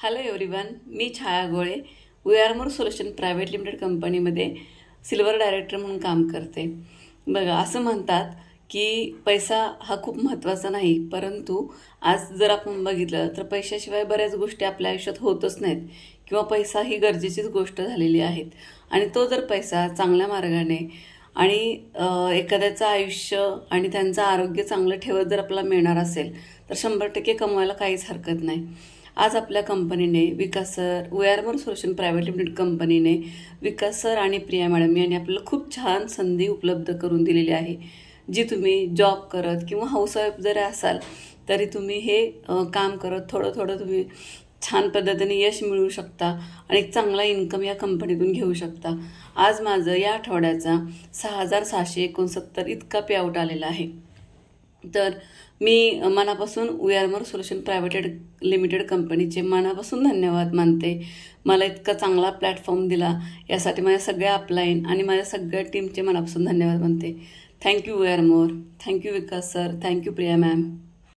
Hello everyone, मी Chhaya Gole we are more solution private limited कंपनीमध्ये silver director म्हणून काम करते। बघा, असं म्हणतात की पैसा हा खूप महत्त्वाचा नाही, परंतु आज जर आपण बघितलं तर पैशाशिवाय बऱ्याच गोष्टी आपल्या आयुष्यात होतच नाहीत किंवा पैसा ही गरजेचीच गोष्ट झालेली आहे। आणि तो जर पैसा चांगल्या मार्गाने आणि एखाद्याचं आयुष्य आणि त्यांचं आरोग्य चांगलं ठेवत जर आपल्याला मिळणार असेल तर 100% कमवायला काहीच हरकत नाही। आज आपल्या कंपनीने Vikas sir we are more solution private limited कंपनीने विकास सर आणि प्रिया मॅडम यांनी आपल्याला खूप छान संधी उपलब्ध करून दिलेली आहे, जी तुम्ही जॉब करत किंवा हाऊसवाईफ जरी असाल तरी तुम्ही हे काम करत थोडं थोडं तुम्ही छान पद्धतीने यश मिळवू शकता आणि एक चांगला इन्कम या कंपनीतून घेऊ शकता। आज माझं या आठवड्याचा 6,669 इतका पे आउट आलेला आहे। तर मी मनापासून we are more solution private limited कंपनीचे मनापासून धन्यवाद मानते। मला इतका चांगला प्लॅटफॉर्म दिला यासाठी माझ्या सगळ्या अपलाईन आणि माझ्या सगळ्या टीमचे मनापासून धन्यवाद मानते। Thank you we are more, thank you Vikas sir, thank you Priya ma'am.